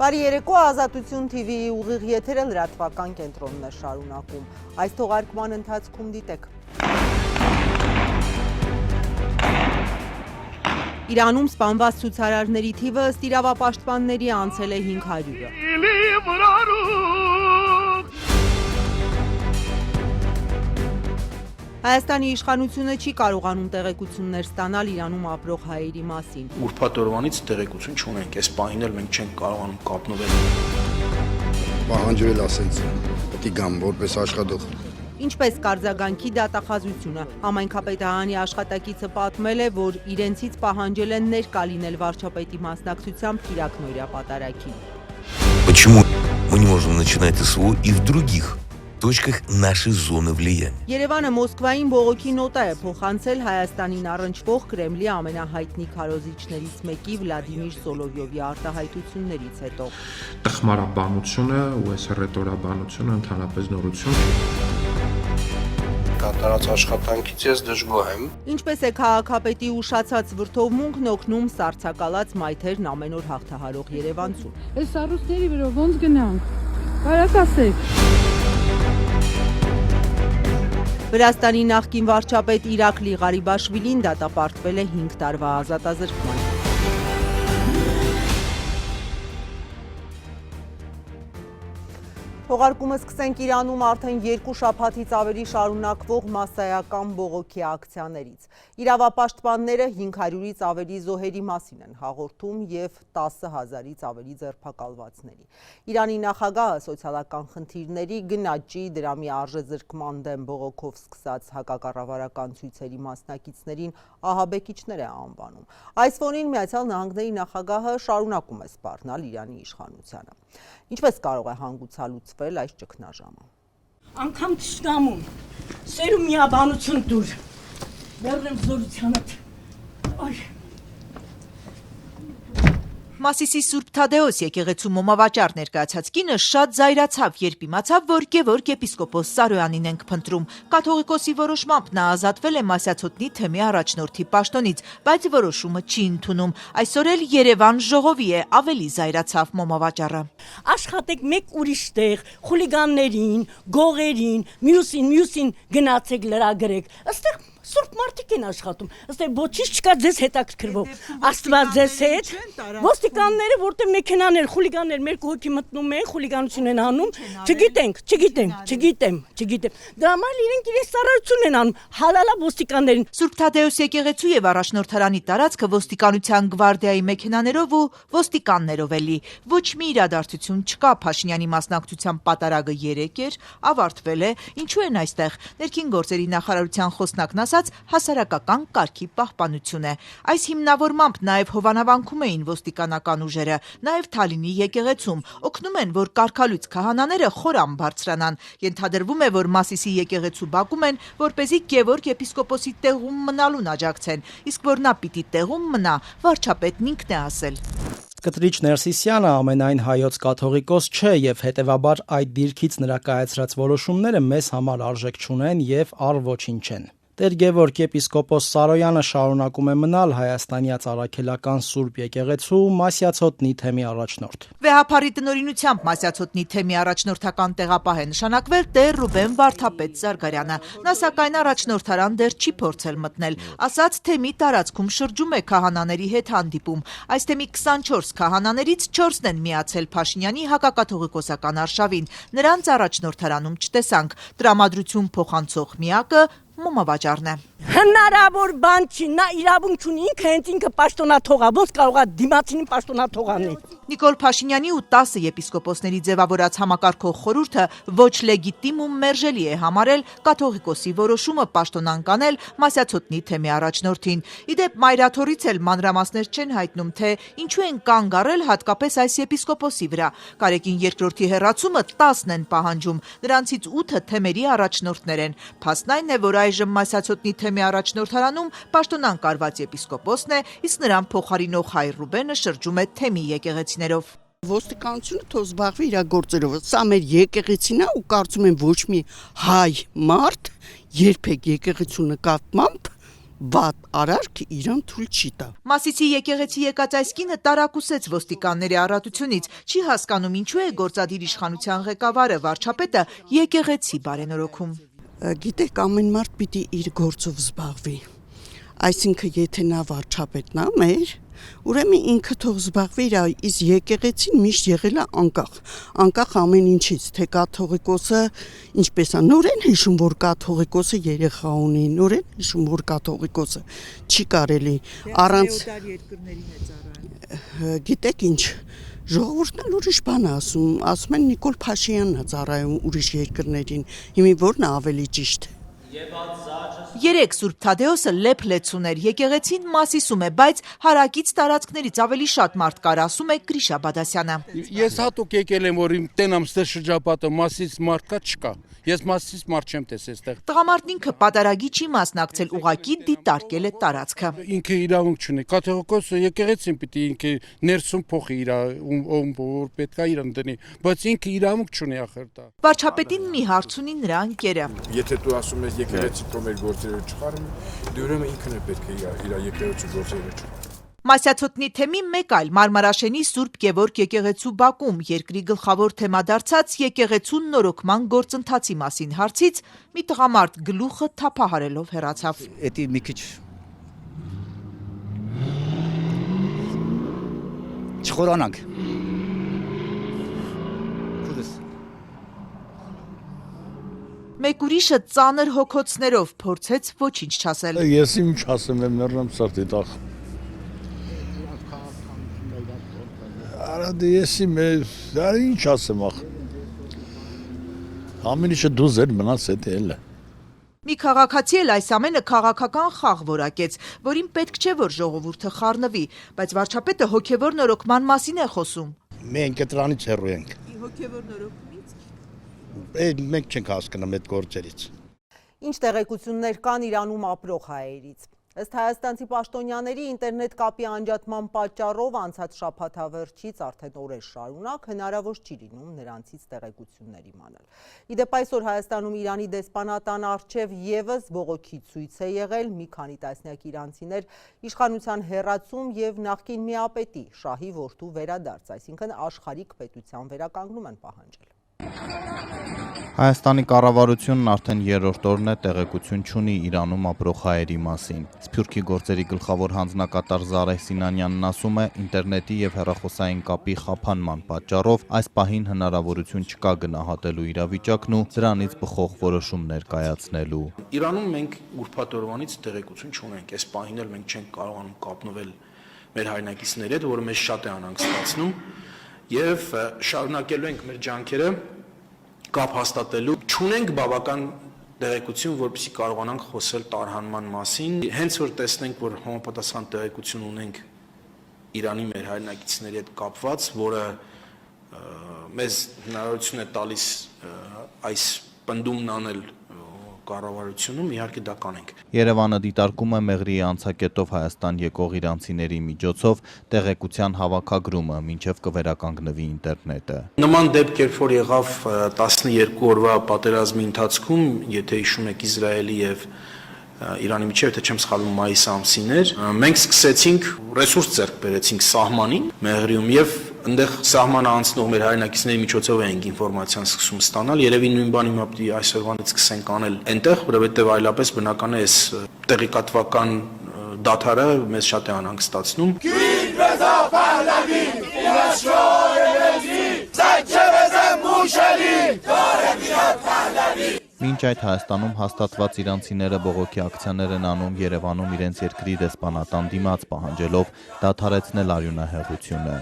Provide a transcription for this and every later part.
Բարի երեկո, Ազատություն TV-ի ուղիղ եթերը լրատվական կենտրոնն է շարունակում։ Այս թողարկման ընթացքում դիտեք։ Իրանում սպանված ցուցարարների թիվը ըստ իրավապաշտպանների անցել է 500-ը։ Հայաստանի իշխանությունը չի կարողանում տեղեկություններ ստանալ Իրանում ապրող հայերի մասին։ Ուրբաթ օրվանից տեղեկություն չունենք, այս պահին էլ մենք չենք կարողանում կապնվել։ Պահանջվել ասենց, պետք է գամ որպես աշխատող։ Ինչպես կարձագանքի դատախազությունը, համայնքապետարանի աշխատակիցը պատմել է, որ իրենցից պահանջել են ներկա լինել վարչապետի մասնակցությամբ Կիրակնօրյա պատարագին։ Почему мы не можем начинать СВО и в других точках нашей зоны влияния? Երևանը Մոսկվային բողոքի նոտա է փոխանցել Հայաստանին առնչվող Կրեմլի ամենահայտնի քարոզիչներից մեկի Վլադիմիր Սոլովյովի արտահայտություններից հետո։ Տխմարաբանությունը ու այս ռետորաբանությունը ընդհանրապես նորություն չէ։ Կատարած աշխատանքից ես դժգոհ եմ։ Ինչպես է քաղաքապետի ուշացած վրդովմունքն օգնում սառցակալած մայթերն ամեն օր հաղթահարող երևանցուն։ Այս առուստների վրա ոնց գնանք։ Կարաք ասեք։ Վրաստանի նախկին վարչապետ Իրակլի Ղարիբաշվիլին դատապարտվել է 5 տարվա ազատազրկման։ Թողարկումը սկսենք Իրանում արդեն 2 շաբաթից ավելի շարունակվող մասսայական բողոքի ակցիաներից։ Իրավապաշտպանները 500-ից ավելի զոհերի մասին են հաղորդում և 10,000-ից ավելի ձերբակալվածների։ Իրանի նախագահը սոցիալական խնդիրների, գնաճի, դրամի արժեզրկման դեմ բողոքով սկսած հակակառավարական ցույցերի մասնակիցներին ահաբեկիչներ է անվանում։ Այս ֆոնին Միացյալ Նահանգների նախագահը շարունակում է սպառնալ Իրանի իշխանությանը։ Ինչպես կարող է հանգուցալուծվել այս ճգնաժամը։ Անգամ թշնամուն, սերում միաբանություն դուր, բերնեմ զորությանդ, այ։ Մասիսի Սուրբ Թադեոս եկեղեցու մոմավաճառ ներկայացած կինը շատ զայրացավ, երբ իմացավ, որ Գևորգ եպիսկոպոս Սարոյանին ենք փնտրում։ Կաթողիկոսի որոշմամբ նա ազատվել է Մասյացոտնի թեմի առաջնորդի պաշտոնից, բայց որոշումը չի ընդունում։ Այսօր էլ Երևան ժողովի է, ավելի զայրացավ մոմավաճառը։ Աշխատեք մեկ ուրիշ տեղ, խուլիգաններին, գողերին, մյուսին գնացեք լրագրեք։ Այստեղ Սուրբ մարդիկ են աշխատում, ըստ ոչինչ չկա ձեզ հետաքրքրվող, Աստված ձեզ հետ, ոստիկանները, որտեղ մեքենաներ, խուլիգաններ մեր կողքի մտնում են, խուլիգանություն են անում, չգիտեմ, դրա համար իրենք իրենց ծառայություն են անում, հալալա ոստիկաններին։ Սուրբ Թադեոս եկեղեցու եւ առաջնորդարանի տարածքը ոստիկանության գվարդիայի մեքենաներով ու ոստիկաններով էլի։ Ոչ մի իրադարձություն չկա, Փաշինյանի մասնակցությամբ պատարագը 3 էր, ավարտվել է, ինչու են այստեղ։ Ներքին գործերի նախարարության խոսնակն ասաց հասարակական կարգի պահպանություն է։ Այս հիմնավորմամբ նաև հովանավանքում էին ոստիկանական ուժերը, նաև Թալինի եկեղեցում, օգնում են, որ կարգալույց քահանաները խորան բարձրանան։ Ենթադրվում է, որ Մասիսի եկեղեցու բակում են, որպեսզի Գևորգ եպիսկոպոսի տեղում մնալուն աջակցեն, իսկ որ նա պիտի տեղում մնա, վարչապետն ինքն է ասել։ Կտրիչ Ներսիսյանը ամենայն հայոց կաթողիկոս չէ եւ հետեւաբար այդ դիրքից նրա կայացրած որոշումները մեզ համար արժեք չունեն եւ առ ոչինչ են։ Տեր Գևորգ եպիսկոպոս Սարոյանը շարունակում է մնալ Հայաստանյաց Առաքելական Սուրբ եկեղեցու Մասյացոտնի թեմի առաջնորդ։ Վեհափարի տնօրինությամբ Մասյացոտնի թեմի առաջնորդական տեղապահ է նշանակվել Տեր Ռուբեն Վարդապետ Զարգարյանը։ Նա սակայն առաջնորդարան դեռ չի փորձել մտնել, ասաց թեմի տարածքում շրջում է քահանաների հետ հանդիպում։ Այս թեմի 24 քահանաներից 4-ն են միացել Փաշինյանի հակակաթողիկոսական արշավին։ Նրանց առաջնորդարանում չտեսանք։ Տրամադրություն փոխանցող միակը մոմավաճառն է։ Հնարավոր բան չի, նա իրավունք ունի, ինքը պաշտոնաթող է, ոնց կարող է դիմացինին պաշտոնաթող անել։ Նիկոլ Փաշինյանի ու 10 եպիսկոպոսների ձևավորած համակարգող խորհուրդը ոչ լեգիտիմ ու մերժելի է համարել կաթողիկոսի որոշումը պաշտոնանկանել Մասյացոտնի թեմի առաջնորդին։ Իդեպ Մայրաթորից էլ մանրամասներ չեն հայտնում, թե ինչու են կանգ առել հատկապես այս եպիսկոպոսի վրա։ Կարեկին երկրորդի հեռացումը 10 են պահանջում, նրանցից 8-ը թեմերի առաջնորդներ են։ Փաստն այն է, որ այժմ Մասյացոտնի թեմի առաջնորդարանում պաշտոնանկարված եպիսկոպոսն է, իսկ նրան փոխարինող հայր Ռուբենը շրջում է թեմի եկեղեցիներով։ Ոստիկանությունը թող զբաղվի իր գործերով։ Սա մեր եկեղեցին է ու կարծում եմ ոչ մի հայ մարդ երբեք եկեղեցու նկատմամբ վատ արարք իրան թույլ չի տա։ Մասիսի եկեղեցի եկած այս կինը տարակուսեց ոստիկանների առատությունից, չի հասկանում ինչու է գործադիր իշխանության ղեկավարը վարչապետը եկեղեցի բարենորոգում։ Գիտեք, ամեն մարդ պիտի իր գործով զբաղվի։ Այսինքն եթե նա վարչապետն է մեր, ուրեմն ինքը թող զբաղվի իր, իսկ եկեղեցին միշտ եղել է անկախ ամեն ինչից, թե կաթողիկոսը ինչպես է, նորեն հիշում, որ կաթողիկոսը երեխա ունի, նորեն հիշում, որ կաթողիկոսը չի կարելի առանց գիտեք ինչ, ժողովուրդն էլ ուրիշ բան է ասում են Նիկոլ Փաշինյանն է ծառայում ուրիշ երկրներին, հիմա որն է ավելի ճիշտ։ Երեք Սուրբ Թադեոսը լեփ-լեցուն էր, եկեղեցին Մասիսում է, բայց հարակից տարածքներից ավելի շատ մարդ կար, ասում է Գրիշա Բադասյանը։ Ես հատուկ եկել եմ, որ իմ տենամ ստեղ շրջապատը Մասիս մարդ կա չկա։ Ես Մասիս մարդ չեմ տեսել ստեղ։ Տղամարդն ինքը պատարագի չի մասնակցել, ուղակի դիտարկել է տարածքը։ Ինքը իրավունք չունի։ Կաթողիկոսը եկեղեցին պիտի ինքը ներսում փոխի իր որ պետք է իրան դնի, բայց ինքը իրավունք չունի ախր դա։ Վարչապետին մի հարց ունի նրա ընկերը։ Եթե դու ասում ես եկեղեցի կողմեր գործերը չխարում, դու ուրեմն ինքն է պետք է իր եկեղեցու գործերը չխարի։ Մասյացոտնի թեմի մեկ այլ Մարմարաշենի Սուրբ Գևորգ եկեղեցու բակում երկրի գլխավոր թեմա դարձած եկեղեցու նորոգման գործընթացի մասին հարցից մի տղամարդ գլուխը թափահարելով հեռացավ։ Էդի մի քիչ չխորանանք։ Մեկ ուրիշը ծանր հոգոցներով փորձեց ոչինչ չասել։ Ես ինչ ասեմ, մեռնեմ սրտի տախ։ Արա դե ինչ ասեմ ախ։ Ամեն ինչը դու ձեր մնաց էդ էլ է։ Մի քաղաքացի էլ այս ամենը քաղաքական խաղ որակեց, որին պետք չէ որ ժողովուրդը խառնվի, բայց վարչապետը հոգևոր նորոգման մասին է խոսում։ Մենք դրանից հեռու ենք։ Հոգևոր նորոգումից Մենք չենք հասկանում այդ գործերից։ Ինչ տեղեկություններ կան Իրանում ապրող հայերից։ Ըստ հայաստանցի պաշտոնյաների ինտերնետ կապի անջատման պատճառով անցած շաբաթավերջից արդեն օրեր շարունակ հնարավոր չի լինում նրանցից տեղեկություններ իմանալ։ Իդեպ այսօր Հայաստանում Իրանի դեսպանատան առջև ևս բողոքի ցույց է եղել, մի քանի տասնյակ իրանցիներ իշխանության հեռացում եւ նախկին միապետի Շահի որդու վերադարձ, այսինքն աշխարհիկ պետության վերականգնում են պահանջել։ Հայաստանի կառավարությունն արդեն երրորդ օրն է տեղեկություն չունի Իրանում ապրող հայերի մասին։ Սփյուռքի գործերի գլխավոր հանձնակատար Զարեհ Սինանյանն ասում է, ինտերնետի եւ հեռախոսային կապի խափանման պատճառով այս պահին հնարավորություն չկա գնահատելու իրավիճակն ու դրանից բխող որոշումներ կայացնելու։ Իրանում մենք ուրբաթ օրվանից տեղեկություն չունենք, այս պահին էլ մենք չենք կարողանում կապնվել մեր հայրենակիցների հետ, որը մեզ շատ է անհանգստացնում եւ շարունակելու ենք մեր ջանքերը կապ հաստատելու, չունենք բավական տեղեկություն, որպեսզի կարողանանք խոսել տարհանման մասին, հենց որ տեսնենք, որ համապատասխան տեղեկություն ունենք Իրանի մեր հայրենակիցների հետ կապված, որը մեզ հնարավորություն է տալիս այս պնդումն անել կառավարությունում, իհարկե դա կանենք։ Երևանը դիտարկում է Մեղրիի անցակետով Հայաստան եկող իրանցիների միջոցով տեղեկության հավաքագրումը, մինչև կվերականգնվի ինտերնետը։ Նման դեպք երբ որ եղավ 12 օրվա պատերազմի ընթացքում, եթե հիշում եք Իսրայելի եւ Իրանի միջև, եթե չեմ սխալվում, մայիս ամսին էր, մենք սկսեցինք ռեսուրս ձեռք բերեցինք սահմանին Մեղրիում եւ այնտեղ սահմանը անցնող մեր հայրենակիցների միջոցով էինք ինֆորմացիան սկսում ստանալ, երևի նույն բանը հիմա պիտի այսօրվանից սկսենք անել այնտեղ, որովհետեւ այլապես բնական է այս տեղեկատվական դադարը մեզ շատ է անհանգստացնում։ Մինչ այդ Հայաստանում հաստատված իրանցիները բողոքի ակցիաներ են անում Երևանում իրենց երկրի դեսպանատան դիմաց պահանջելով դադարեցնել արյունահեղությունը։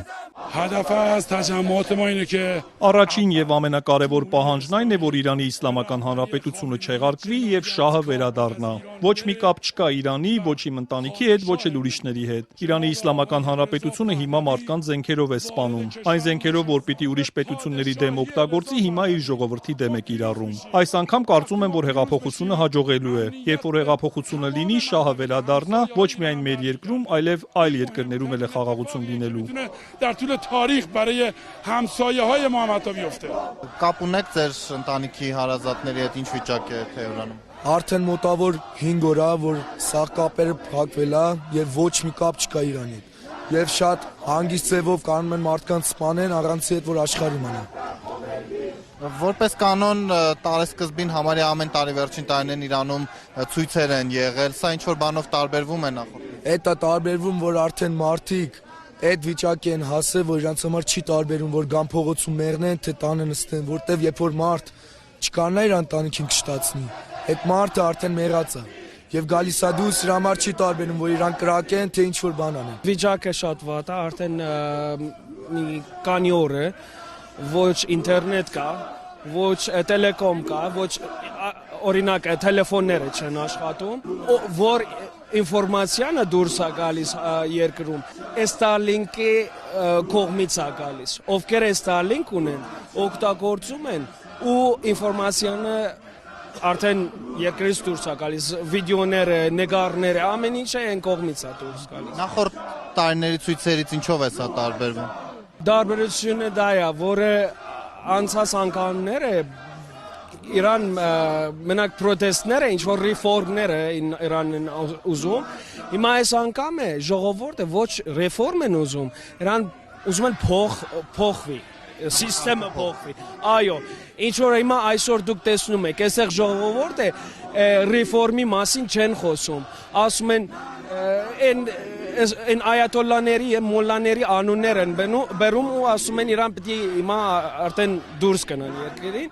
Առաջին եւ ամենակարևոր պահանջն այն է, որ Իրանի Իսլամական Հանրապետությունը չեղարկվի եւ շահը վերադառնա։ Ոչ մի կապ չկա Իրանի, ոչ իմ ընտանիքի հետ, ոչ էլ ուրիշների հետ։ Իրանի Իսլամական Հանրապետությունը հիմա մարդկանց զենքերով է սպանում։ Այն զենքերով, որ պիտի ուրիշ պետությունների դեմ օգտագործի, հիմա իր ժողովրդի դեմ է կիրառում։ Այս անգամ կարծում եմ, որ հեղափոխությունը հաջողելու է։ Երբ որ հեղափոխությունը լինի, շահը վերադառնա, ոչ միայն մեր երկրում, այլև այլ երկրներում էլ է խաղաղություն լինելու։ تاریخ برای همسایه های محمد بیفته. Կապ ունեք ձեր ընտանիքի հարազատների հետ ինչ վիճակ է Թեհրանում։ Արդեն մոտավոր 5 օր է, որ սա կապերը փակվել է եւ ոչ մի կապ չկա Իրանի հետ։ Եվ շատ հանգիստ ձևով կանում են մարդկանց սպանեն առանց այդ որ աշխարհի մնա։ Որպես կանոն տարեսկզբին համարյա ամեն տարի վերջին տարիներին Իրանում ցույցեր են եղել, սա ինչ որ բանով տարբերվում է նախորդ։ Դա տարբերվում, որ արդեն մարդիկ այդ վիճակի են հասել, որ իրանց համար չի տարբերում, որ գան փողոցում մեռնեն, թե տանը նստեն, որտեվ երբ որ մարդ չկանա իր ընտանիքին կշտացնի, այդ մարդը արդեն մեռած է։ Եվ գալիս է դուրս, իր համար չի տարբերում, որ իրան կրակեն, թե ինչ որ բան անեն։ Վիճակը շատ վատ է, արդեն մի քանի օր է, ոչ ինտերնետ կա, ոչ տելեկոմ կա, ոչ օրինակ տելեֆոնները չեն աշխատում, որ ինֆորմացիանը դուրս է գալիս երկրում, Starlink-ի կողմից է գալիս, ովքեր Starlink ունեն, օգտագործում են ու ինֆորմացիանը արդեն երկրից դուրս է գալիս, վիդեոները, նկարները, ամեն ինչը այն կողմից է դուրս գալիս։ Նախորդ տարիների ցույցերից ինչով է սա տարբերվում։ Տարբերությունը դա է, որը անցած անգամները Իրան մենակ պրոտեստները, ինչ որ ռեֆորմները Իրանն ուզում, հիմա այս անգամ է ժողովուրդը ոչ ռեֆորմ են ուզում, Իրան ուզում են փոխվի, սիստեմը փոխվի։ Այո, ինչ որ հիմա այսօր դուք տեսնում եք, այսեղ ժողովուրդը ռեֆորմի մասին չեն խոսում, ասում են այն այաթոլլաների եւ մոլլաների անուններ են բերում ու ասում են իրան պետք է հիմա արդեն դուրս գնան երկրին։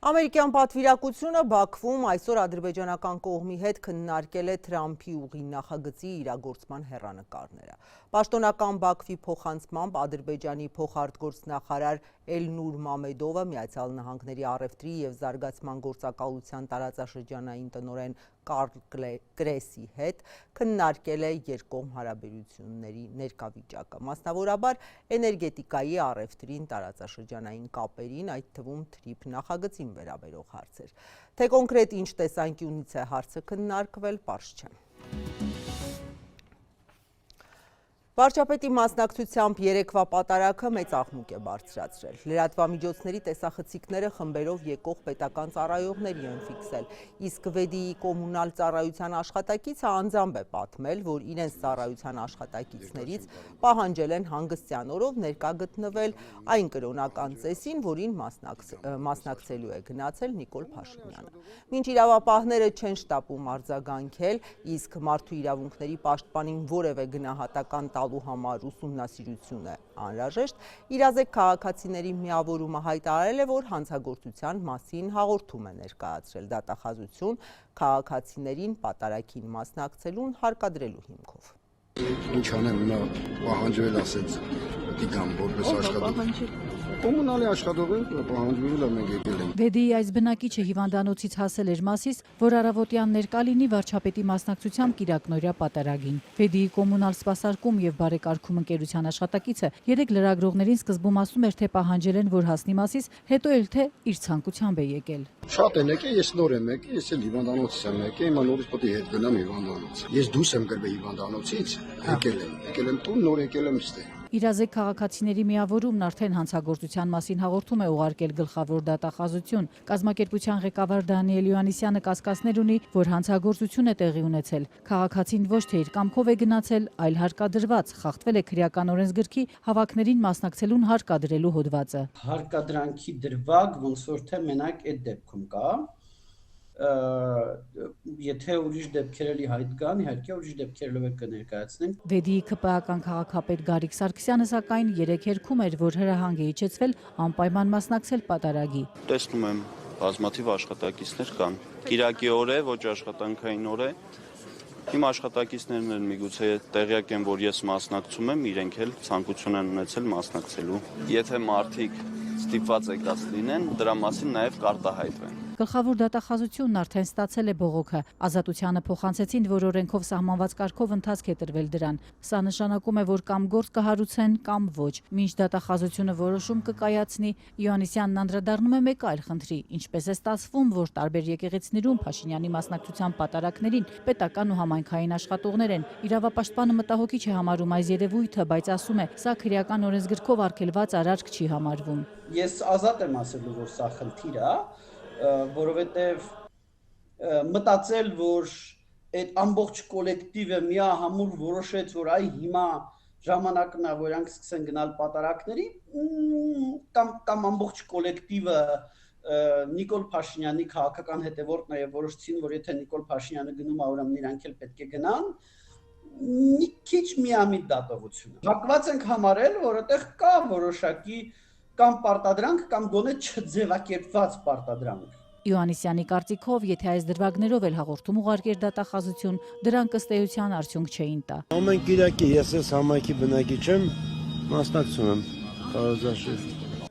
Ամերիկյան պատվիրակությունը Բաքվում այսօր ադրբեջանական կողմի հետ քննարկել է Թրամփի ուղի նախագծի իրագործման հեռանկարները։ Պաշտոնական Բաքվի փոխանցմամբ Ադրբեջանի փոխարտգործնախարար Էլնուր Մամեդովը Միացյալ Նահանգների առևտրի եւ զարգացման գործակալության տարածաշրջանային տնօրեն Կարլ Կրեսի հետ քննարկել է երկկողմ հարաբերությունների ներկայվիճակը, մասնավորաբար էներգետիկայի առևտրին, տարածաշրջանային կապերին, այդ թվում թրիփ նախագծին վերաբերող հարցեր։ Թե կոնկրետ ինչ տեսանկյունից է հարցը քննարկվել, պարզ չէ։ Վարչապետի մասնակցությամբ երեկվա պատարագը մեծ աղմուկ է բարձրացրել։ Լրատվամիջոցների տեսախցիկները խմբերով եկող պետական ծառայողների են ֆիքսել, իսկ Վեդիի կոմունալ ծառայության աշխատակիցը անձամբ է պատմել, որ իրենց ծառայության աշխատակիցներից պահանջել են հանգստյան օրով ներկա գտնվել այն կրոնական ծեսին, որին մասնակցելու է գնացել Նիկոլ Փաշինյանը։ Մինչ իրավապահները չեն շտապում արձագանքել, իսկ մարդու իրավունքների պաշտպանին որևէ գնահատական տալու համար ուսումնասիրություն է անհրաժեշտ, իրազեկ քաղաքացիների միավորումը հայտարարել է, որ հանցագործության մասին հաղորդում է ներկայացրել դատախազություն քաղաքացիներին պատարագին մասնակցելուն հարկադրելու հիմքով։ Ինչ անեմ, հիմա պահանջվել ասեց դիգամ որպես աշխատող։ Կոմունալի աշխատողը պահանջվել է մենք եկել ենք։ Վեդիի այս բնակիչը հիվանդանոցից հասել էր Մասիս, որ առավոտյան ներկա լինի վարչապետի մասնակցությամբ կիրակնօրյա պատարագին։ Վեդիի կոմունալ սպասարկում եւ բարեկարգում ընկերության աշխատակիցը երեք լրագրողներին սկզբում ասում էր, թե պահանջել են, որ հասնի Մասիս, հետո էլ թե իր ցանկությամբ է եկել։ Շատ են եկել, ես նոր եմ եկել, ես էլ հիվանդանոցից եմ եկել, հիմա նորից պետք է հետ գնամ հիվանդանոց։ Ես դուրս եմ գրվել հիվանդանոցից, եկել եմ տուն, նոր եկել եմ ստե։ Իրազեկ քաղաքացիների միավորումն արդեն հանցագործության մասին հաղորդում է ուղարկել գլխավոր դատախազություն։ Կազմակերպության ղեկավար Դանիել Յոհաննիսյանը կասկածներ ունի, որ հանցագործություն է տեղի ունեցել։ Քաղաքացին ոչ թե իր կամքով է գնացել, այլ հարկադրված, խախտվել է քրեական օրենսգրքի հավաքներին մասնակցելուն հարկադրելու հոդվածը։ Հարկադրանքի դրվագ ոնց որ թե մենակ այդ դեպքում կա։ Եթե ուրիշ դեպքեր էլի հայտ կան, իհարկե ուրիշ դեպքերով կներկայացնենք։ Վեդիի ԿՊԱ-ական քաղաքապետ Գարիկ Սարգսյանը սակայն երեք երգում էր, որ հրահանգ է իջեցվել անպայման մասնակցել պատարագի։ Տեսնում եմ բազմաթիվ աշխատակիցներ կան։ Կիրակի օր է, ոչ աշխատանքային օր է։ Իմ աշխատակիցներն են միգուցե տեղյակ են, որ ես մասնակցում եմ, իրենք էլ ցանկություն են ունեցել մասնակցելու։ Եթե մարդիկ ստիպված եկած լինեն, դրա մասին նաև կարտահայտվեն։ Գլխավոր դատախազությունն արդեն ստացել է բողոքը։ Ազատությանը փոխանցեցին, որ օրենքով սահմանված կարգով ընթացք է տրվել դրան։ Սա նշանակում է, որ կամ գործ կհարուցեն, կամ ոչ։ Մինչ դատախազությունը որոշում կկայացնի, Իոաննիսյանն անդրադառնում է մեկ այլ խնդրի, ինչպես է ստացվում, որ տարբեր եկեղեցիներում Փաշինյանի մասնակցության պատարագներին պետական ու համայնքային աշխատողներ են։ Իրավապաշտպանը մտահոգիչ է համարում այս երևույթը, բայց ասում է, սա քրեական օրենսգրքով արգելված արարք չի համարվում։ Ես ազատ եմ ասելու, որ սա խնդիր է, որովհետև մտածել, որ այդ ամբողջ կոլեկտիվը միահամուռ որոշեց, որ այ հիմա ժամանակն է, որ իրանք սկսեն գնալ պատարակների, կամ ամբողջ կոլեկտիվը Նիկոլ Փաշինյանի քաղաքական հետևորդն է եւ որոշեցին, որ եթե Նիկոլ Փաշինյանը գնում է, ուրեմն իրանք էլ պետք է գնան, մի քիչ միամիտ դատողություն է։ Հակված ենք համարել, որ այդտեղ կա որոշակի կամ պարտադրանք, կամ գոնե չձևակերպված պարտադրանք։ Իոաննիսյանի կարծիքով, եթե այս դրվագներով էլ հաղորդում ուղարկեր դատախազություն, դրանք ըստ էության արդյունք չէին տա։ Ամեն կիրակի ես այս համայնքի բնակիչ եմ, մասնակցում եմ քարոզարշավ։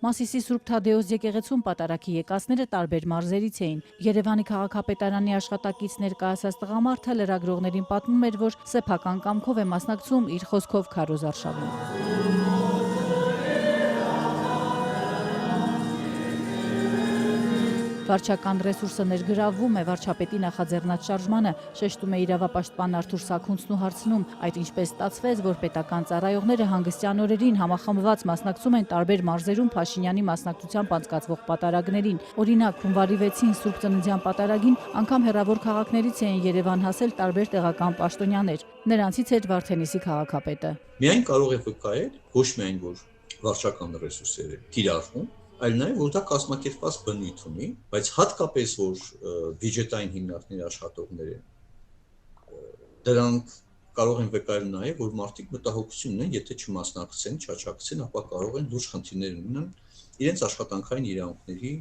Մասիսի Սուրբ Թադեոս եկեղեցում պատարակի եկածները տարբեր մարզերից էին։ Երևանի քաղաքապետարանի աշխատակից ներկայացած տղամարդը լրագրողներին պատմում էր, որ սեփական կամքով է մասնակցում իր խոսքով քարոզարշավին։ Վարչական ռեսուրսը ներգրավվում է վարչապետի նախաձեռնած շարժմանը, շեշտում է իրավապաշտպան Արթուր Սաքունցն ու հարցնում, այդ ինչպես ստացվեց, որ պետական ծառայողները հանգստյան օրերին համախմբված մասնակցում են տարբեր մարզերում Փաշինյանի մասնակցությամբ անցկացվող պատարագներին։ Օրինակ, հունվարի 6-ին Սուրբ Ծննդյան պատարագին անգամ հեռավոր քաղաքներից էին Երևան հասել տարբեր տեղական պաշտոնյաներ։ Նրանցից էր Վարդենիսի քաղաքապետը։ Միայն կարող է վկայել, ոչ միայն որ վարչական ռեսուրսերը կիրառվում, այլ նաև որ դա կազմակերպված բնույթ ունի, բայց հատկապես որ բյուջետային հիմնարկների աշխատողներ են, դրանք կարող են վկայել նաև, որ մարդիկ մտահոգություն ունեն, եթե չմասնակցեն, չաչակցեն, ապա կարող են լուրջ խնդիրներ ունենան իրենց աշխատանքային իրավունքների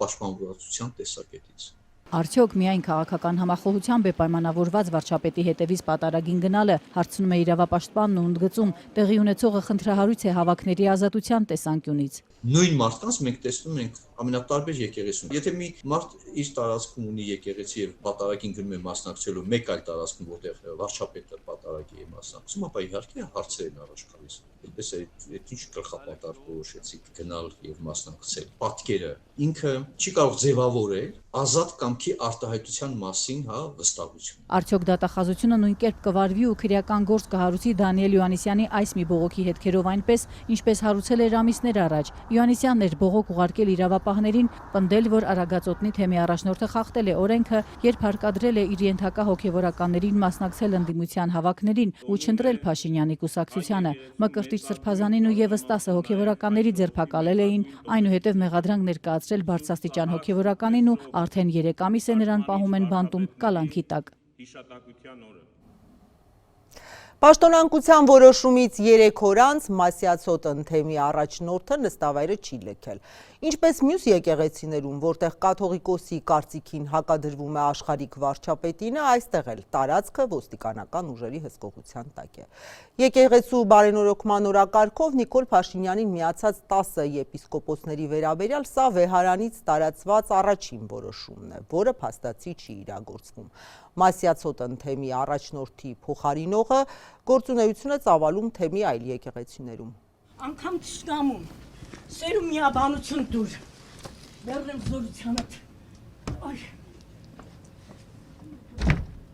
պաշտպանվածության տեսակետից։ Արդյոք միայն քաղաքական համախոհությամբ է պայմանավորված վարչապետի հետևից պատարագին գնալը, հարցնում է իրավապաշտպանն ու ընդգծում, տեղի ունեցողը խնդրահարույց է հավաքների ազատության տեսանկյունից։ Նույն մարդկանց մենք տեսնում ենք ամենատարբեր եկեղեցիում։ Եթե մի մարդ իր տարածքում ունի եկեղեցի եւ պատարագին գնում է մասնակցելու մեկ այլ տարածքում, որտեղ վարչապետը պատարագի է մասնակցում, ապա իհարկե հարցեր են առաջ գալիս։ Որպես այդ ինչ գլխապատար որոշեցիք գնալ եւ մասնակցել։ Պատկերը ինքը չի կարող ձևավորել ազատ կամքի արտահայտության մասին, վստահություն։ Արդյոք դատախազությունը նույն կերպ կվարվի ու քրեական գործ կհարուցի Դանիել Իոաննիսյանի այս մի բողոքի հետքերով այնպես, ինչպես հարուցել էր ամիսներ առաջ։ Իոաննիսյանն էր բողոք ուղարկել իրավապահներին, պնդել, որ Արագածոտնի թեմի առաջնորդը խախտել է օրենքը, երբ հարկադրել է իր ենթակա հոգևորականներին մասնակցել ընդդիմության հավաքներին ու չընտրել Փաշինյանի կուսակցությանը։ Մկրտիչ Սրբազանին ու եւս 10 հոգևորականների ձերբակալել էին, այնուհետև մեղադրանք ներկայացրել բարձրաստիճան հոգևորականին ու արդեն 3 ամիս է նրան պահում են բանտում կալանքի տակ։ Պաշտոնանկության որոշումից 3 օր անց Մասյացոտ ընթեմի առաջնորդը նստավայրը չի լքել։ Ինչպես մյուս եկեղեցիներում, որտեղ կաթողիկոսի կարծիքին հակադրվում է աշխարհիկ վարչապետինը, այստեղ էլ տարածքը ոստիկանական ուժերի հսկողության տակ է։ Եկեղեցու բարենորոգման օրակարգով Նիկոլ Փաշինյանին միացած 10 եպիսկոպոսների վերաբերյալ սա վեհարանից տարածված առաջին որոշումն է, որը փաստացի չի իրագործվում։ Մասյացոտ ընթեմի առաջնորդի փոխարինողը գործունեությունը ծավալում թեմի այլ եկեղեցիներում։ Անգամ չկամում, սերում միաբանություն դուր, բերրեմ զորությանդ, այ։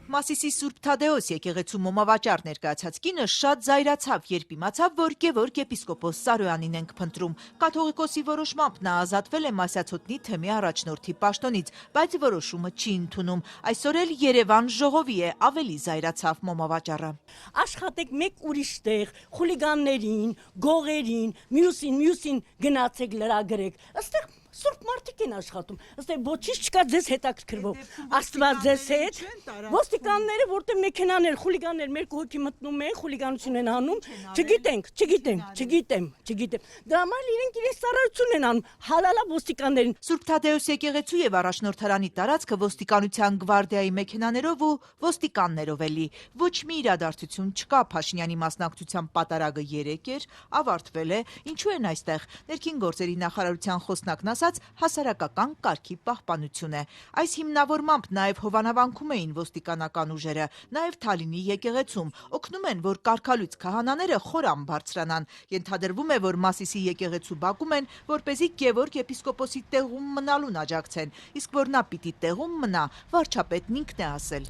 Մասիսի Սուրբ Թադեոս եկեղեցու մոմավաճառ ներկայացած կինը շատ զայրացավ, երբ իմացավ, որ Գևորգ եպիսկոպոս Սարոյանին ենք փնտրում։ Կաթողիկոսի որոշմամբ նա ազատվել է Մասյացոտնի թեմի առաջնորդի պաշտոնից, բայց որոշումը չի ընդունում։ Այսօր էլ Երևան ժողովի է, ավելի զայրացավ մոմավաճառը։ Աշխատեք մեկ ուրիշ տեղ, խուլիգաններին, գողերին, մյուսին գնացեք լրագրեք։ Այստեղ Սուրբ մարդիկ են աշխատում, ըստ ոչինչ չկա ձեզ հետաքրքրվող, Աստված ձեզ հետ, ոստիկանները, որտեղ մեքենաներ, խուլիգաններ մեր կողքի մտնում են, խուլիգանություն են անում, չգիտեմ, դրա համար իրենք իրենց ծառայություն են անում, հալալա ոստիկաններին։ Սուրբ Թադեոս եկեղեցու եւ առաջնորդարանի տարածքը ոստիկանության գվարդիայի մեքենաներով ու ոստիկաններով էլի, ոչ մի իրադարձություն չկա, Փաշինյանի մասնակցության պատարագը 3 էր, ավարտվել է, ինչու են այստեղ, ներքին գործերի նախարարության խոսնակն ասաց, ասած հասարակական կարգի պահպանություն է։ Այս հիմնավորմամբ նաև հովանավանքում էին ոստիկանական ուժերը, նաև Թալինի եկեղեցում, օգնում են, որ կարգալույց քահանաները խորամ բարձրանան։ Ենթադրվում է, որ Մասիսի եկեղեցու բակում են, որպեսզի Գևորգ եպիսկոպոսի տեղում մնալուն աջակցեն, իսկ որ նա պիտի տեղում մնա, վարչապետն ինքն է ասել։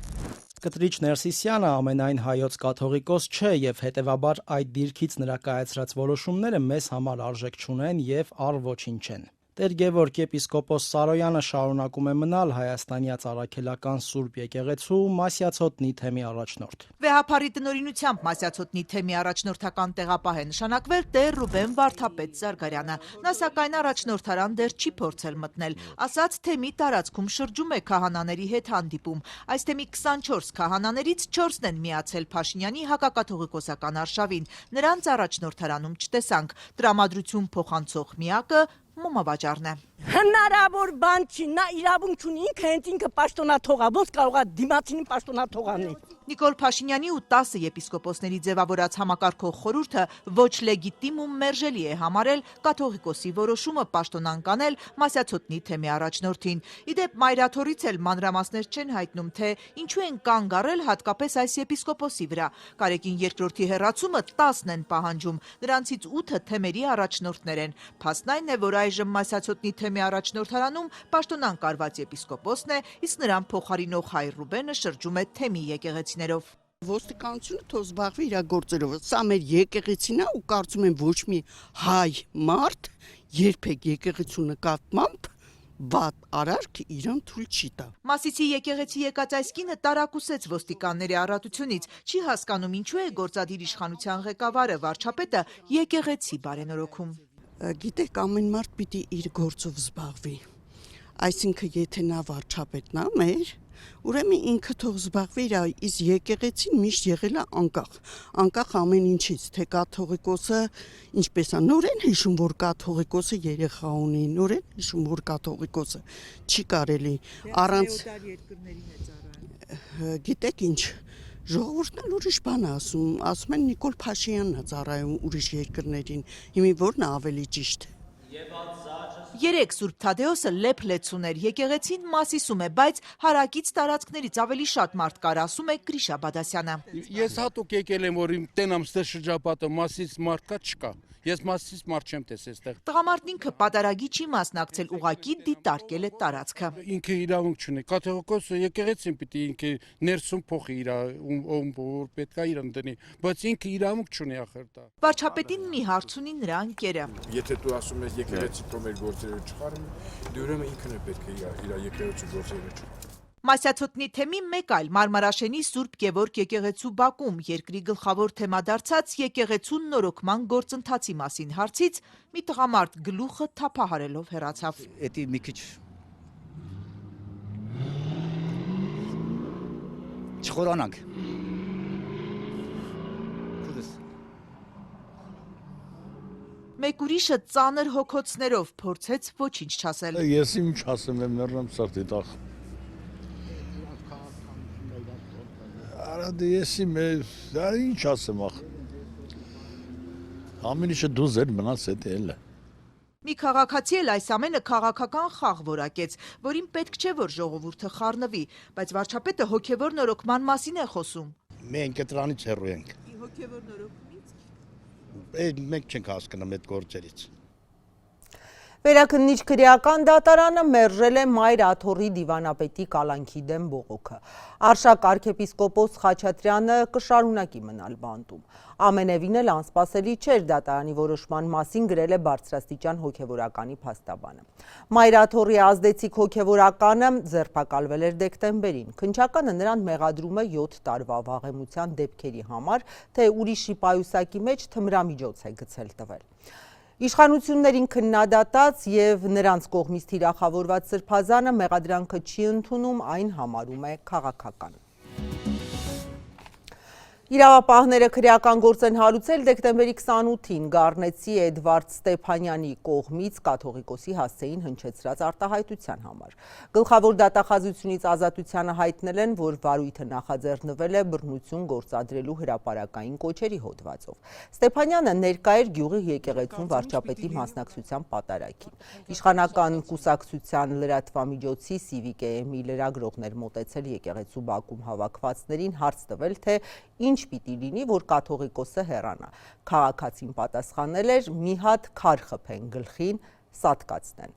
Կտրիչ Ներսիսյանը ամենայն հայոց կաթողիկոս չէ եւ հետեւաբար այդ դիրքից նրա կայացրած որոշումները մեզ համար արժեք չունեն եւ առ ոչինչ չեն։ Տեր Գևորգ եպիսկոպոս Սարոյանը շարունակում է մնալ Հայաստանյաց Առաքելական Սուրբ եկեղեցու Մասյացոտնի թեմի առաջնորդ։ Վեհափարի տնօրինությամբ Մասյացոտնի թեմի առաջնորդական տեղապահ է նշանակվել Տեր Ռուբեն Վարդապետ Զարգարյանը։ Նա սակայն առաջնորդարան դեռ չի փորձել մտնել, ասաց թեմի տարածքում շրջում է քահանաների հետ հանդիպում։ Այս թեմի 24 քահանաներից 4-ն են միացել Փաշինյանի հակակաթողիկոսական արշավին։ Նրանց առաջնորդարանում չտեսանք։ Տրամադրություն փոխանցող միակը Մոմավաճառն է։ Հնարավոր բան չի, նա իրավունք ունի, ինքը հենց ինքը պաշտոնաթող է, ոնց կարող է դիմացինին պաշտոնաթող անել։ Նիկոլ Փաշինյանի ու 10 եպիսկոպոսների ձևավորած համակարգող խորհուրդը ոչ լեգիտիմ ու մերժելի է համարել կաթողիկոսի որոշումը պաշտոնանկ անել Մասյացոտնի թեմի առաջնորդին։ Իդեպ Մայրաթորից էլ մանրամասներ չեն հայտնում, թե ինչու են կանգ առել հատկապես այս եպիսկոպոսի վրա։ Կարեկին երկրորդի հեռացումը 10-ն են պահանջում, նրանցից 8-ը թեմերի առաջնորդներ են։ Փաստն այն է, որ այժմ Մասյացոտնի թեմի առաջնորդարանում պաշտոնանկ արված եպիսկոպոսն է, իսկ նրան փոխարինող հայր Ռուբենը շրջում է թեմի եկեղեցիներով։ Ոստիկանությունը թող զբաղվի իր գործերով։ Սա մեր եկեղեցին է ու կարծում եմ ոչ մի հայ մարդ երբեք եկեղեցու նկատմամբ բադ արարք իրան թույլ չի տա։ Մասիսի եկեղեցի եկած այս կինը տարակուսեց ոստիկանների առատությունից, չի հասկանում ինչու է գործադիր իշխանության ղեկավարը վարչապետը եկեղեցի բարենորոգում։ Գիտեք, ամեն մարդ պիտի իր գործով զբաղվի։ Այսինքն եթե նա վարչապետն է մեր, ուրեմն ինքը թող զբաղվի իր իսկ եկեղեցին միշտ եղել է անկախ ամեն ինչից, թե կաթողիկոսը ինչպես է նորեն հիշում, որ կաթողիկոսը երեխա ունի, նորեն հիշում, որ կաթողիկոսը չի կարելի առանց գիտեք ինչ ժողովուրդն էլ ուրիշ բան է ասում են Նիկոլ Փաշինյանն է ծառայում ուրիշ երկրներին, հիմի որն է ավելի ճիշտ։ Երեք Սուրբ Թադեոսը լեփ-լեցուն էր, եկեղեցին Մասիսում է, բայց հարակից տարածքներից ավելի շատ մարդ կար, ասում է Գրիշա Բադասյանը։ Ես հատուկ եկել եմ, որ իմ տենամ ստեղ շրջապատը Մասիս մարդ կա չկա։ Ես Մասիս մարդ չեմ տեսել այստեղ։ Տղամարդն ինքը պատարագի չի մասնակցել, ուղակի դիտարկել է տարածքը։ Ինքը իրավունք չունի։ Կաթողիկոսը եկեղեցին պիտի ինքը ներսում փոխի իր որ պետք է իրան դնի, բայց ինքը իրավունք չունի ախր դա։ Վարչապետին մի հարց ունի նրա ընկերը։ Եթե դու ասում ես եկեղեցի թող մեր գործերը չխարում, դու ուրեմն ինքն է պետք է իր եկեղեցու գործերը չխարի։ Մասյացոտնի թեմի մեկ այլ Մարմարաշենի Սուրբ Գևորգ եկեղեցու բակում երկրի գլխավոր թեմադարձած եկեղեցու նորոգման գործընթացի մասին հարցից մի տղամարդ գլուխը թափահարելով հեռացավ։ Էդի մի քիչ չխորանանք։ Մեկ ուրիշը ծանր հոգոցներով փորձեց ոչինչ չասել։ Ես ինչ ասեմ, մեռնեմ սրտի տախ։ Արա դե ինչ ասեմ ախ։ Ամեն ինչը դու ձեր մնաց էդ էլ է։ Մի քաղաքացի էլ այս ամենը քաղաքական խաղ որակեց, որին պետք չէ որ ժողովուրդը խառնվի, բայց վարչապետը հոգևոր նորոգման մասին է խոսում։ Մենք դրանից հեռու ենք։ Հոգևոր նորոգումից։ Մենք չենք հասկանում այդ գործերից։ Վերաքննիչ քրեական դատարանը մերժել է Մայր Աթոռի դիվանապետի կալանքի դեմ բողոքը։ Արշակ arczepiskopos Խաչատրյանը կշարունակի մնալ բանտում։ Ամենևին էլ անսպասելի չէր դատարանի որոշման մասին գրել է բարձրաստիճան հոգևորականի փաստաբանը։ Մայր Աթոռի ազդեցիկ հոգևորականը ձերբակալվել էր դեկտեմբերին։ Քննչականը նրան մեղադրում է 7 տարվա վաղեմության դեպքերի համար, թե ուրիշի պայուսակի մեջ թմրամիջոց է գցել տվել։ Իշխանություններին քննադատած եւ նրանց կողմից թիրախավորված սրբազանը մեղադրանքը չի ընդունում, այն համարում է քաղաքական։ Իրավապահները քրեական գործ են հարուցել դեկտեմբերի 28-ին Գառնեցի Էդվարդ Ստեփանյանի կողմից կաթողիկոսի հասցեին հնչեցրած արտահայտության համար։ Գլխավոր դատախազությունից ազատությանը հայտնել են, որ վարույթը նախաձեռնվել է բռնություն գործադրելու հրապարակային կոչերի հոդվածով։ Ստեփանյանը ներկա էր գյուղի եկեղեցում վարչապետի մասնակցության պատարագին։ Իշխանական կուսակցության լրատվամիջոցի Civic-ի լրագրողներ մոտեցել եկեղեցու բակում հավաքվածներին հարց տվել, թե ինչ պիտի լինի, որ կաթողիկոսը հեռանա։ Քաղաքացին պատասխանել էր՝ մի հատ քար խփեն գլխին, սատկացնեն։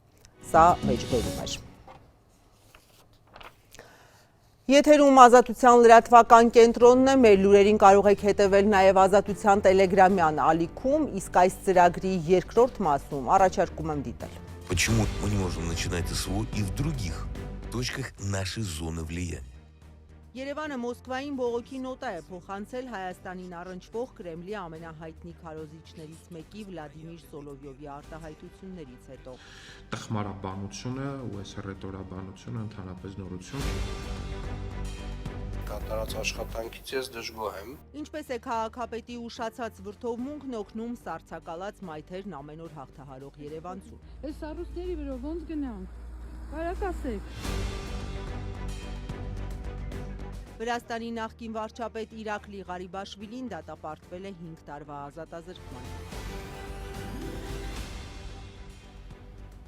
Սա մեջբերում էր։ Եթերում Ազատության լրատվական կենտրոնն է, մեր լուրերին կարող եք հետևել նաև Ազատության տելեգրամյան ալիքում, իսկ այս ծրագրի երկրորդ մասում առաջարկում եմ դիտել։ Почему мы не можем начинать СВО и в других точках нашей зоны влияния? Երևանը Մոսկվային բողոքի նոտա է փոխանցել Հայաստանին առնչվող Կրեմլի ամենահայտնի քարոզիչներից մեկի Վլադիմիր Սոլովյովի արտահայտություններից հետո։ Տխմարաբանությունը ու այս ռետորաբանությունը ընդհանրապես նորություն։ Կատարած աշխատանքից ես դժգոհ եմ։ Ինչպես է քաղաքապետի ուշացած վրդովմունքն օգնում սառցակալած մայթերն ամեն օր հաղթահարող երևանցուն։ Այս առուստների վրա ոնց գնանք։ Բարակասեք։ Վրաստանի նախկին վարչապետ Իրակլի Ղարիբաշվիլին դատապարտվել է 5 տարվա ազատազրկման։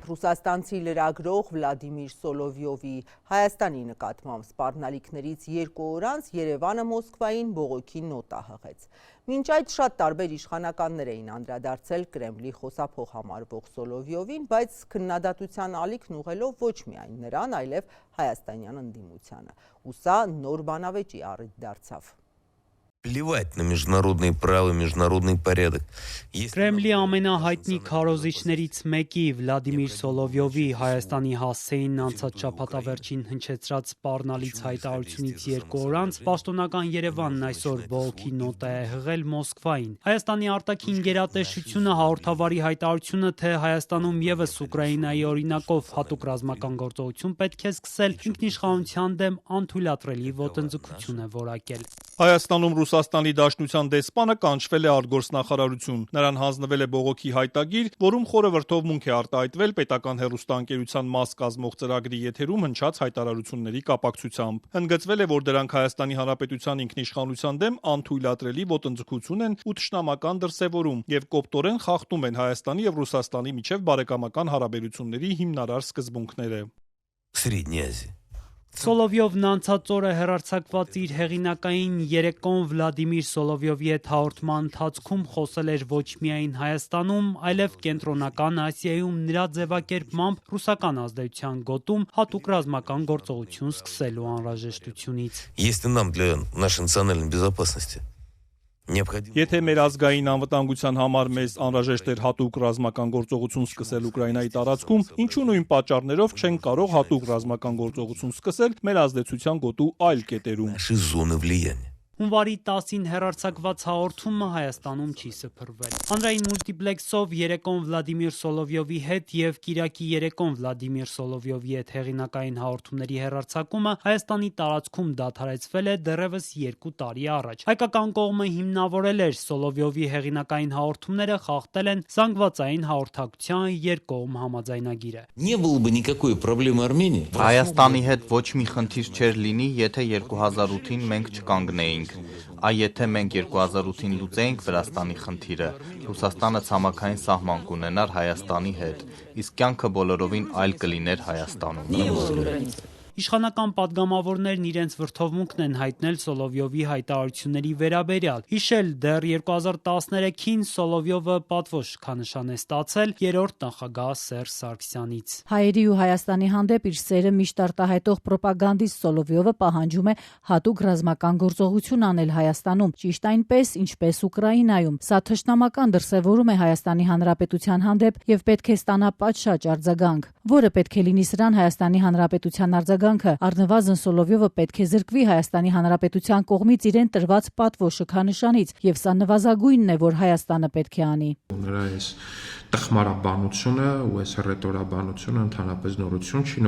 Ռուսաստանցի լրագրող Վլադիմիր Սոլովյովի Հայաստանի նկատմամբ սպառնալիքներից 2 օր անց Երևանը Մոսկվային բողոքի նոտա հղեց։ Մինչ այդ շատ տարբեր իշխանականներ էին անդրադարձել Կրեմլի խոսափող համարվող Սոլովյովին, բայց քննադատության ալիքն ուղղելով ոչ միայն նրան, այլև հայաստանյան ընդդիմությանը։ Ու սա նոր բանավեճի առիթ դարձավ։ Плевать на международное право, международный порядок. Կրեմլի ամենահայտնի քարոզիչներից մեկի Վլադիմիր Սոլովյովի Հայաստանի հասցեին անցած շաբաթավերջին հնչեցրած սպառնալից հայտարարությունից 2 օր անց պաշտոնական Երևանն այսօր բողոքի նոտա է հղել Մոսկվային։ Հայաստանի արտաքին գերատեսչությունը հաղորդավարի հայտարարությունը, թե Հայաստանում եւս Ուկրաինայի օրինակով հատուկ ռազմական գործողություն պետք է սկսել, ինքնիշխանության դեմ անթույլատրելի ոտնձգություն է որակել։ Հայաստանում Ռուսաստանի Դաշնության դեսպանը կանչվել է արտգործնախարարություն։ Նրան հանձնվել է բողոքի հայտագիր, որում խորը վրդովմունք է արտահայտվել պետական հեռուստաընկերության մաս կազմող ծրագրի եթերում հնչած հայտարարությունների կապակցությամբ։ Ընդգծվել է, որ դրանք Հայաստանի Հանրապետության ինքնիշխանության դեմ անթույլատրելի ոտնձգություն են ու թշնամական դրսևորում եւ կոպտորեն խախտում են Հայաստանի եւ Ռուսաստանի միջև բարեկամական հարաբերությունների հիմնարար սկզբունքները։ Средняя Азия. Սոլովյովն անցած օրը հեռարձակված իր հեղինակային երեկոն Վլադիմիր Սոլովյովի հետ հաղորդման ընթացքում խոսել էր ոչ միայն Հայաստանում, այլև Կենտրոնական Ասիայում նրա ձևակերպմամբ ռուսական ազդեցության գոտում հատուկ ռազմական գործողություն սկսելու անհրաժեշտությունից։ Если нам для нашей национальной безопасности Եթե մեր ազգային անվտանգության համար մեզ անհրաժեշտ էր հատուկ ռազմական գործողություն սկսել Ուկրաինայի տարածքում, ինչու նույն պատճառներով չենք կարող հատուկ ռազմական գործողություն սկսել մեր ազդեցության գոտու այլ կետերում։ Հունվարի 10-ին հեռարձակված հաղորդումը Հայաստանում չի սփռվել։ Հանրային մուլտիպլեքսով երեկոն Վլադիմիր Սոլովյովի հետ եւ Կիրակի երեկոն Վլադիմիր Սոլովյովի հետ հեղինակային հաղորդումների հեռարձակումը Հայաստանի տարածքում դադարեցվել է դեռևս 2 տարի առաջ։ Հայկական կողմը հիմնավորել էր Սոլովյովի հեղինակային հաղորդումները խախտել են զանգվածային հաղորդակցության երկկողմ համաձայնագիրը։ Հայաստանի հետ ոչ մի խնդիր չէր լինի, եթե 2008-ին մենք չկանգնեինք։ Այ եթե մենք 2008-ին լուծեինք Վրաստանի խնդիրը, Ռուսաստանը ցամաքային սահման կունենար Հայաստանի հետ, իսկ կյանքը բոլորովին այլ կլիներ Հայաստանում։ Իշխանական պատգամավորներն իրենց վրդովմունքն են հայտնել Սոլովյովի հայտարարությունների վերաբերյալ։ Հիշել, դեռ 2013-ին Սոլովյովը պատվո շքանշան է ստացել երրորդ նախագահ Սերժ Սարգսյանից։ Հայերի ու Հայաստանի հանդեպ իր սերը միշտ արտահայտող ռոպագանդիստ Սոլովյովը պահանջում է հատուկ ռազմական գործողություն անել Հայաստանում, ճիշտ այնպես, ինչպես Ուկրաինայում։ Սա թշնամական դրսևորում է Հայաստանի Հանրապետության հանդեպ եւ պետք է ստանա պատշաճ արձագանք, որը պետք է լինի սրան Հայաստանի Հանրապետության արձագանքը արձագանքը։ Առնվազն Սոլովյովը պետք է զրկվի Հայաստանի Հանրապետության կողմից իրեն տրված պատվո շքանշանից, եւ սա նվազագույնն է, որ Հայաստանը պետք է անի։ Նրա այս տխմարաբանությունը ու այս ռետորաբանությունը ընդհանրապես նորություն չի,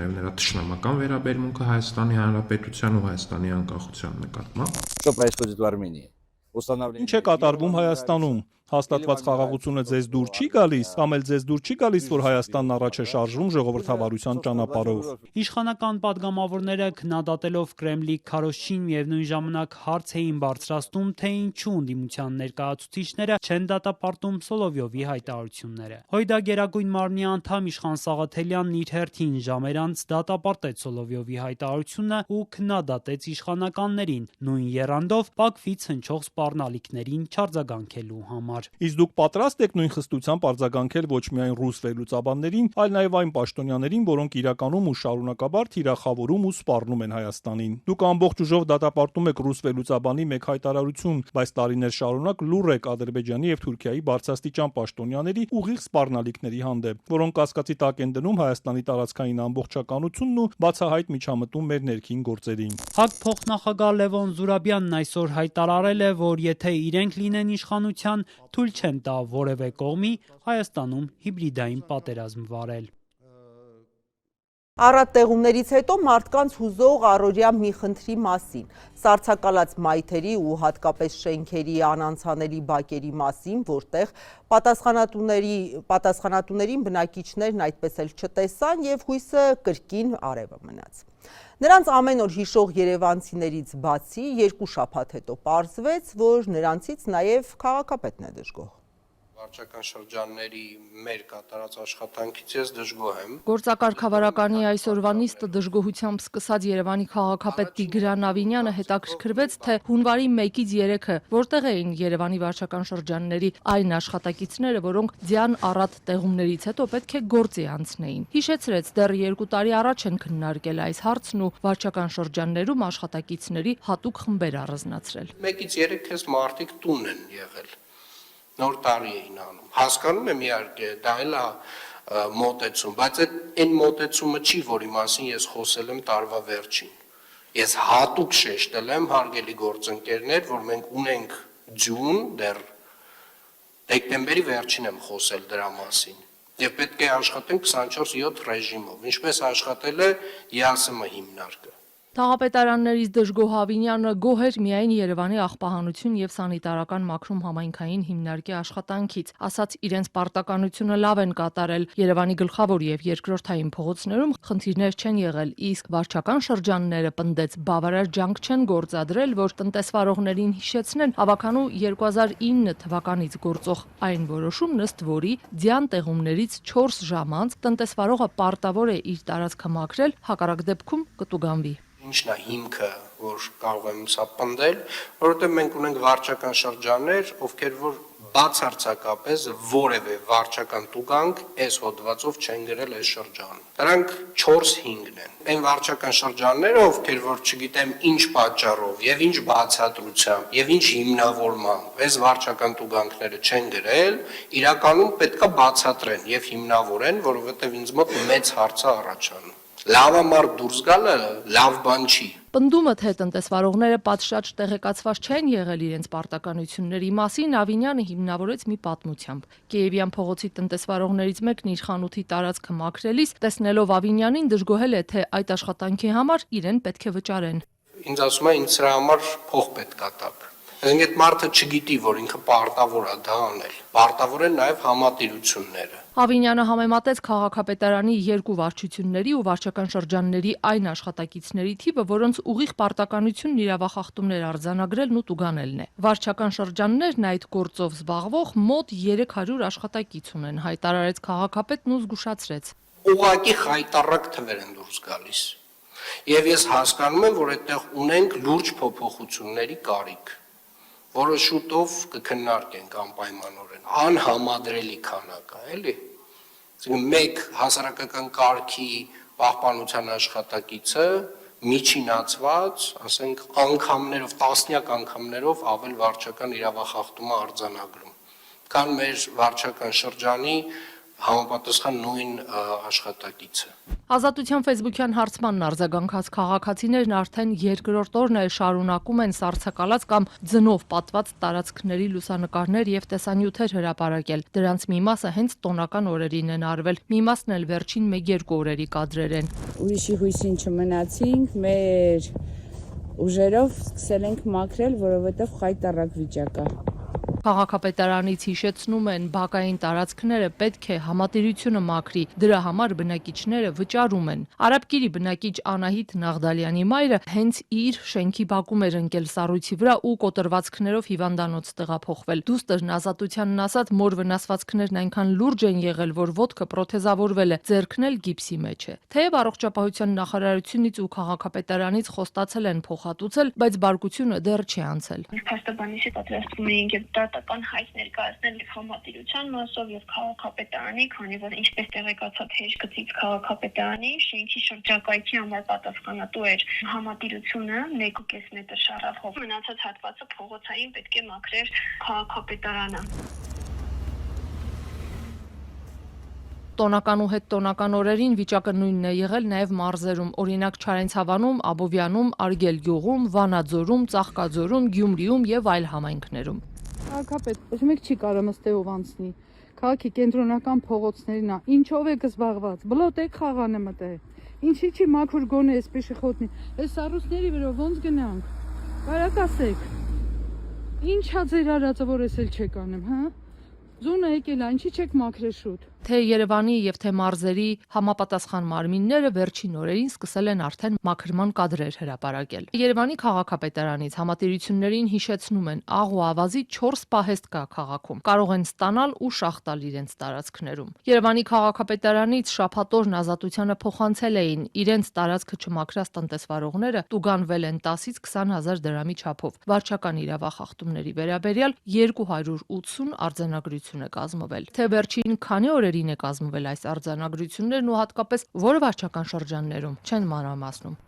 նաեւ նրա թշնամական վերաբերմունքը Հայաստանի Հանրապետության ու Հայաստանի անկախության նկատմամբ։ Что происходит в Армении? Ինչ է կատարվում Հայաստանում։ Հաստատված խաղաղությունը ձեզ դուր չի գալիս, կամ էլ ձեզ դուր չի գալիս, որ Հայաստանն առաջ է շարժվում ժողովրդավարության ճանապարհով։ Իշխանական падգամավորները քննադատելով Կրեմլի քարոզչին միևնույն ժամանակ հարց էին բարձրացնում, թե ինչու ընդդիմության ներկայացուցիչները չեն դատապարտում Սոլովյովի հայտարարությունները։ Հույդա Գերագույն մարմնի անդամ Իշխան Սաղաթելյանն իր հերթին ժամեր անց դատապարտեց Սոլովյովի հայտարարությունը ու քննադատեց իշխանականներին, նույն եռանդով Բաքվից հնչող սպառնալիքներին չարձագանքելու համար։ Իսկ դուք պատրաստ եք նույն խստությամբ արձագանքել ոչ միայն ռուս վերլուծաբաններին, այլ նաև այն պաշտոնյաներին, որոնք իրականում ու շարունակաբար թիրախավորում ու սպառնում են Հայաստանին։ Դուք ամբողջ ուժով դատապարտում եք ռուս վերլուծաբանի մեկ հայտարարություն, բայց տարիներ շարունակ լուռ եք Ադրբեջանի եւ Թուրքիայի բարձրաստիճան պաշտոնյաների ուղիղ սպառնալիքների հանդեպ, որոնք կասկածի տակ են դնում Հայաստանի տարածքային ամբողջականությունն ու բացահայտ միջամտում մեր ներքին գործերին։ ՀԱԿ փոխնախագահ Լևոն Զուրաբյանն այսօր հայտարարել է, որ եթե իրենք լինեն իշխանության, թույլ չեն տա որևէ կողմի Հայաստանում հիբրիդային պատերազմ վարել։ Առատ տեղումներից հետո մարդկանց հուզող առօրյա մի խնդրի մասին, սառցակալած մայթերի ու հատկապես շենքերի անանցանելի բակերի մասին, որտեղ պատասխանատուներին բնակիչներն այդպես էլ չտեսան եւ հույսը կրկին արևը մնաց։ Նրանց ամեն օր հիշող երևանցիներից բացի երկու շաբաթ հետո պարզվեց, որ նրանցից նաև քաղաքապետն է դժգոհ։ Վարչական շրջանների մեր կատարած աշխատանքից ես դժգոհ եմ։ Գործակարգավարականի այսօրվա նիստը դժգոհությամբ սկսած Երևանի քաղաքապետ Տիգրան Ավինյանը հետաքրքրվեց, թե հունվարի 1-ից 3-ը որտեղ էին Երևանի վարչական շրջանների այն աշխատակիցները, որոնք ձյան առատ տեղումներից հետո պետք է գործի անցնեին։ Հիշեցրեց, դեռ 2 տարի առաջ են քննարկել այս հարցն ու վարչական շրջաններում աշխատակիցների հատուկ խմբեր առանձնացրել։ 1-ից 3 քեզ մարդիկ տուն են եղել։ Նոր տարի էին անում։ Հասկանում եմ իհարկե, դա էլ է մոտեցում, բայց այն մոտեցումը չի, որի մասին ես խոսել եմ տարվա վերջին։ Ես հատուկ շեշտել եմ, հարգելի գործընկերներ, որ մենք ունենք ձյուն, դեռ դեկտեմբերի վերջին եմ խոսել դրա մասին։ Եվ պետք է աշխատենք 24/7 ռեժիմով, ինչպես աշխատել է ԵԱՍՄ հիմնարկը։ Թաղապետարաններից դժգոհ Ավինյանը գոհ էր միայն Երևանի աղբահանություն եւ սանիտարական մաքրում համայնքային հիմնարկի աշխատանքից, ասաց իրենց պարտականությունը լավ են կատարել։ Երևանի գլխավոր եւ երկրորդային փողոցներում խնդիրներ չեն եղել, իսկ վարչական շրջանները պնդեց բավարար ջանք չեն գործադրել, որ տնտեսվարողներին հիշեցնեն ավականու 2009 թվականից գործող այն որոշումն, ըստ որի ձյան տեղումներից 4 ժամ անց տնտեսվարողը պարտավոր է իր տարածքը մաքրել, հակառակ դեպքում կտուգանվի։ Ինչն է հիմքը, որ կարող եմ սա պնդել, որովհետև մենք ունենք վարչական շրջաններ, ովքեր որ բացարձակապես որևէ վարչական տուգանք այս հոդվածով չեն գրել այս շրջանում։ Դրանք 4-5-ն են։ Այն վարչական շրջանները, ովքեր որ չգիտեմ ինչ պատճառով եւ ինչ բացատրությամբ եւ ինչ հիմնավորմամբ այս վարչական տուգանքները չեն գրել, իրականում պետքա բացատրեն եւ հիմնավորեն, որովհետեւ ինձ մոտ մեծ հարց է առաջանում։ Լավամարդ դուրս գալը լավ բան չի։ Պնդումը, թե տնտեսվարողները պատշաճ տեղեկացված չեն եղել իրենց պարտականությունների մասին, Ավինյանը հիմնավորեց մի պատմությամբ։ Կիևյան փողոցի տնտեսվարողներից մեկն իր խանութի տարածքը մաքրելիս, տեսնելով Ավինյանին, դժգոհել է, թե այդ աշխատանքի համար իրեն պետք է վճարեն։ Ինձ ասում է, ինձ սրա համար փող պետք է տաք։ Այսինքն այդ մարդը չգիտի, որ ինքը պարտավոր է դա անել։ Պարտավոր են նաև համատիրությունները։ Ավինյանը համեմատեց քաղաքապետարանի երկու վարչությունների ու վարչական շրջանների այն աշխատակիցների թիվը, որոնց ուղիղ պարտականությունն իրավախախտումներ արձանագրելն ու տուգանելն է։ Վարչական շրջաններն այդ գործով զբաղվող մոտ 300 աշխատակից ունեն, հայտարարեց քաղաքապետն ու զգուշացրեց։ Ուղղակի խայտառակ թվեր են դուրս գալիս։ Եվ ես հասկանում եմ, որ այդտեղ ունենք լուրջ փոփոխությունների կարիք, որը շուտով կքննարկենք անպայմանորեն, անհամադրելի քանակ է, էլի։ Մեկ հասարակական կարգի պահպանության աշխատակիցը միջինացված, ասենք անգամներով, տասնյակ անգամներով ավել վարչական իրավախախտում է արձանագրում, քան մեր վարչական շրջանի համապատասխան նույն աշխատակիցը։ Ազատության Facebook-յան հարցմանն արձագանքած քաղաքացիներն արդեն երկրորդ օրն է շարունակում են սառցակալած կամ ձնով պատված տարածքների լուսանկարներ եւ տեսանյութեր հրապարակել։ Դրանց մի մասը հենց տոնական օրերին են արվել, մի մասն էլ վերջին 1-2 օրերի կադրեր են։ Ուրիշի հույսին չմնացինք, մեր ուժերով սկսել ենք մաքրել, որովհետև խայտառակ վիճակ է։ Քաղաքապետարանից հիշեցնում են, բակային տարածքները պետք է համատիրությունը մաքրի, դրա համար բնակիչները վճարում են։ Արաբկիրի բնակիչ Անահիտ Նաղդալյանի մայրը հենց իր շենքի բակում էր ընկել սառույցի վրա ու կոտրվածքներով հիվանդանոց տեղափոխվել։ Դուստրն Ազատությանն ասաց, մոր վնասվածքներն այնքան լուրջ են եղել, որ ոտքը պրոթեզավորվել է, ձեռքն էլ գիպսի մեջ է։ Թեև առողջապահության նախարարությունից ու քաղաքապետարանից խոստացել են փոխհատուցել, բայց բարկությունը դեռ չի անցել։ Փաստաբանիչի պատրաստվում էինք եւ դատական հայտ ներկայացնել եւ համատիրության մասով եւ քաղաքապետարանի, քանի որ ինչպես տեղեկացած հեշտգծից քաղաքապետարանի շենքի շրջակայքի համար պատասխանատու էր համատիրությունը 1.5 մետր շարախով։ Մնացած հատվածը փողոցային պետք է մաքրեր քաղաքապետարանը։ Տոնական ու հետտոնական օրերին վիճակը նույնն է եղել նաև մարզերում, օրինակ Չարենցավանում, Աբովյանում, Արգել գյուղում, Վանաձորում, Ծաղկաձորում, Գյումրիում եւ այլ համայնքներում։ Քաղաքապետ, ոչ մեկ չի կարող ըստեով անցնի։ Քաղաքի կենտրոնական փողոցներն է, ինչով եք զբաղված։ Բլոտ եք խաղանը մտե։ Ինչի՞ չի մաքուր գոնե այսպես խոտնի։ Այս առուստների վրա ոնց գնանք։ Կարակ ասեք։ Ինչա ձեր արածը, որ ես էլ չեք անեմ, հա։ Զոնը եկել է, ինչի՞ չեք մաքրել շուտ։ Թե Երևանի եւ թե մարզերի համապատասխան մարմինները վերջին օրերին սկսել են արդեն մաքրման կադրեր հրապարակել։ Երևանի քաղաքապետարանից համատիրություններին հիշեցնում են, աղ ու ավազի 4 պահեստ կա քաղաքում։ Կարող են ստանալ ու շահ տալ իրենց տարածքներում։ Երևանի քաղաքապետարանից շաբաթօրն Ազատությանը փոխանցել էին իրենց տարածքը չմաքրած տնտեսվարողները տուգանվել են 10-ից 20,000 դրամի չափով։ Վարչական իրավախախտումների վերաբերյալ 280 արձանագրություն է կազմվել։ Թե վերջին քանի օրերի է կազմվել այս արձանագրություններն ու հատկապես որ վարչական շրջաններում չեն մանրամասնում։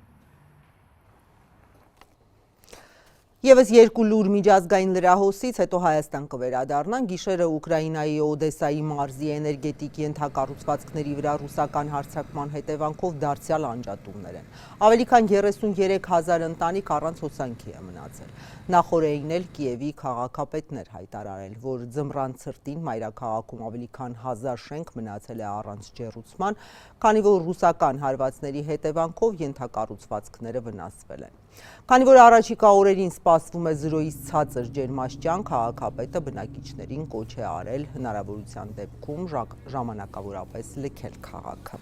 Եվս երկու լուր միջազգային լրահոսից հետո Հայաստան կվերադառնան, գիշերը Ուկրաինայի Օդեսայի մարզի էներգետիկ ենթակառուցվածքների վրա ռուսական հարձակման հետևանքով դարձյալ անջատումներ են։ Ավելի քան 33,000 ընտանիք առանց հոսանքի է մնացել։ Նախորդին էլ Կիևի քաղաքապետն էր հայտարարել, որ ձմռան ցրտին մայրաքաղաքում ավելի քան 1000 շենք մնացել է առանց ջեռուցման, քանի որ ռուսական հարվածների հետևանքով ենթակառուցվածքները վնասվել են։ Քանի որ առաջիկա օրերին սպասվում է 0-ից ցածր ջերմաստիճան, քաղաքապետը բնակիչներին կոչ է արել հնարավորության դեպքում ժամանակավորապես լքել քաղաքը։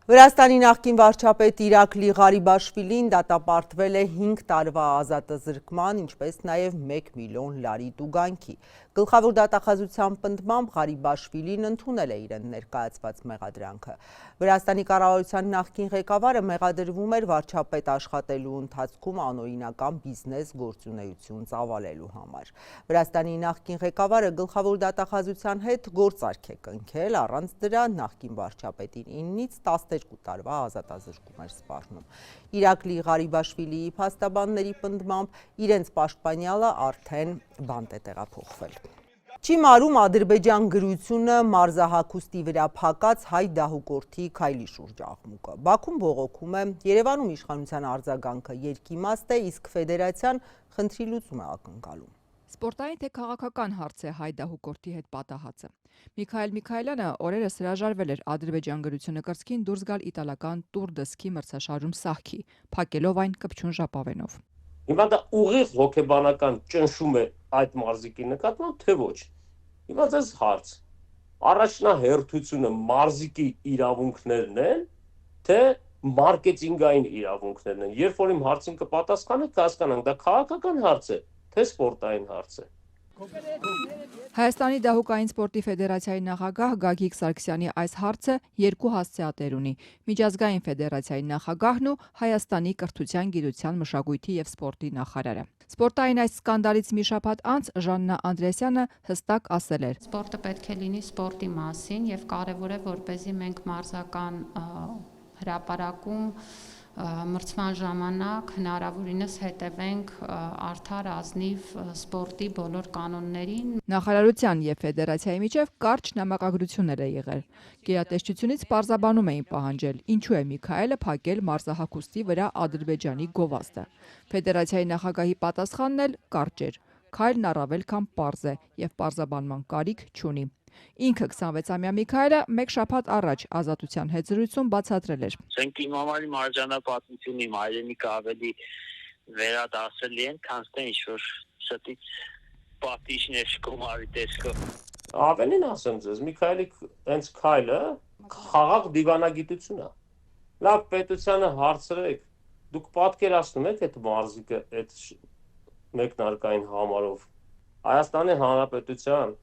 Վրաստանի նախկին վարչապետ Իրակլի Ղարիբաշվիլին դատապարտվել է 5 տարվա ազատազրկման, ինչպես նաև 1 միլիոն լարի տուգանքի։ Գլխավոր դատախազության պնդմամբ Ղարիբաշվիլին ընդունել է իրեն ներկայացված մեղադրանքը։ Վրաստանի կառավարության նախկին ղեկավարը մեղադրվում էր վարչապետ աշխատելու ընթացքում անօրինական բիզնես գործունեություն ծավալելու համար։ Վրաստանի նախկին ղեկավարը գլխավոր դատախազության հետ գործարք է կնքել, առանց դրա նախկին վարչապետին 9-ից 12 տարվա ազատազրկում էր սպառնում։ Իրակլի Ղարիբաշվիլիի փաստաբանների պնդմամբ իրենց պաշտպանյալը արդեն բանտ է տեղափոխվել։ Չիմարում Ադրբեջան գրությունը մարզահագուստի վրա փակած հայ դահուկորդի քայլի շուրջ աղմուկը։ Բաքուն բողոքում է, Երևանում իշխանության արձագանքը երկիմաստ է, իսկ ֆեդերացիան խնդրի լուծում է ակնկալում։ Սպորտային թե քաղաքական հարց է հայ դահուկորդի հետ պատահածը։ Միքայել Միքայելյանը օրերս հրաժարվել էր Ադրբեջան գրությունը կրծքին դուրս գալ իտալական Տուր դե Սկի մրցաշարում սահքի, փակելով այն կպչուն ժապավենով։ Հիմա դա ուղիղ հոգեբանական ճնշում է այդ մարզիկի նկատմամբ, թե ոչ։ Հիմա ձեզ հարց. առաջնահերթությունը մարզիկի իրավունքներն են, թե մարքեթինգային իրավունքներն են։ Երբ որ իմ հարցին կպատասխանեք, կհասկանանք, դա քաղաքական հարց է, թե սպորտային հարց է։ Հայաստանի դահուկային սպորտի ֆեդերացիայի նախագահ Գագիկ Սարգսյանի այս հարցը երկու հասցեատեր ունի՝ միջազգային ֆեդերացիայի նախագահն ու Հայաստանի կրթության, գիտության, մշակույթի եւ սպորտի նախարարը։ Սպորտային այս սկանդալից մի շաբաթ անց Ժաննա Անդրեասյանը հստակ ասել էր. Սպորտը պետք է լինի սպորտի մասին եւ կարեւոր է, որպեսզի մենք մարզական հրապարակում մրցման ժամանակ հնարավորինս հետևենք արդար ազնիվ սպորտի բոլոր կանոններին։ Նախարարության եւ ֆեդերացիայի միջև կարճ նամակագրություններ է եղել։ Գերատեսչությունից պարզաբանում էին պահանջել, ինչու է Միքայելը փակել մարզահագուստի վրա Ադրբեջանի գովազդը։ Ֆեդերացիայի նախագահի պատասխանն էլ կարճ էր. քայլն առավել քան պարզ է եւ պարզաբանման կարիք չունի։ Ինքը 26-ամյա Միքայելը մեկ շաբաթ առաջ Ազատության հետ զրույցում բացատրել էր. Մենք իմ համար իմ արժանապատվությունը, իմ հայրենիքը ավելի վերադասելի են, քան թե ինչ-որ շտից պատիժներ գումարի տեսքով։ Ավելին ասեմ ձեզ, Միքայելի հենց քայլը խաղաղ դիվանագիտություն է։ Լավ պետությանը հարցրեք, դուք պատկերացնում եք այդ մարզիկը այդ մեկնարկային համարով Հայաստանի Հանրապետության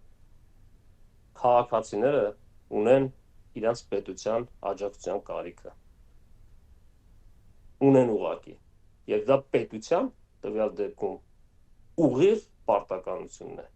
քաղաքացիները ունեն իրենց պետության աջակցության կարիքը։ Ունեն ուղղակի։ Եվ դա պետության տվյալ դեպքում ուղիղ պարտականությունն է։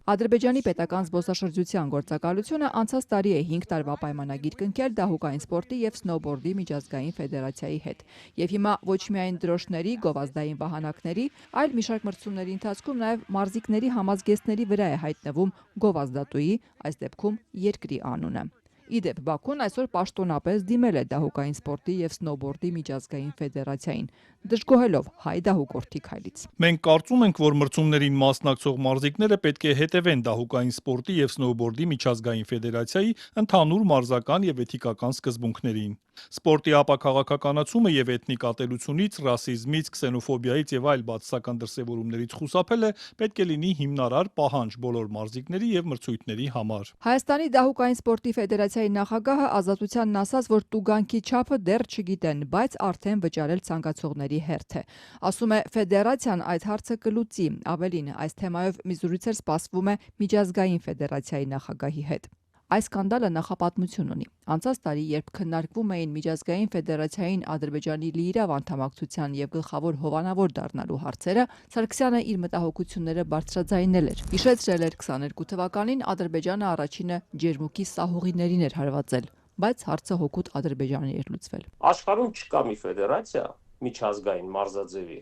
Ադրբեջանի պետական զբոսաշրջության գործակալությունը անցած տարի է 5 տարվա պայմանագիր կնքել դահուկային սպորտի եւ սնոուբորդի միջազգային ֆեդերացիայի հետ։ Եվ հիմա ոչ միայն դրոշների, գովազդային վահանակների, այլ մի շարք մրցումների ընթացքում նաեւ մարզիկների համազգեստների վրա է հայտնվում գովազդատուի, այս դեպքում երկրի անունը։ Իդեպ Բաքուն այսօր պաշտոնապես դիմել է դահուկային սպորտի եւ սնոուբորդի միջազգային ֆեդերացիային, դժգոհելով հայ դահուկորդի քայլից։ Մենք կարծում ենք, որ մրցումներին մասնակցող մարզիկները պետք է հետևեն դահուկային սպորտի եւ սնոուբորդի միջազգային ֆեդերացիայի ընդհանուր մարզական եւ էթիկական սկզբունքներին։ Սպորտի ապաքաղաքականացումը եւ էթնիկ ատելությունից, ռասիզմից, քսենոֆոբիայից եւ այլ բացասական դրսեւորումներից խուսափելը պետք է լինի հիմնարար պահանջ բոլոր մարզիկների եւ մրցույթների համար։ Հայաստանի դահուկային սպորտի ֆեդերացիայի նախագահը Ազատությանն ասաց, որ տուգանքի չափը դեռ չգիտեն, բայց արդեն վճարել ցանկացողների հերթ է։ Ասում է, ֆեդերացիան այդ հարցը կլուծի, ավելին, այս թեմայով մի զրույց սպասվում է միջազգային ֆեդերացիայի նախագահի հետ։ Այս սկանդալը նախապատմություն ունի։ Անցած տարի, երբ քննարկվում էին միջազգային ֆեդերացիային Ադրբեջանի լիիրավ անդամակցության եւ գլխավոր հովանավոր դառնալու հարցերը, Սարգսյանը իր մտահոգությունները բարձրաձայնել էր։ Հիշեցրել էր 22 թվականին Ադրբեջանը առաջինը ջերմուկի սահուղիներին էր հարվածել, բայց հարցը հօգուտ Ադրբեջանի էր լուծվել։ Աշխարհում չկա մի ֆեդերացիա միջազգային մարզաձևի,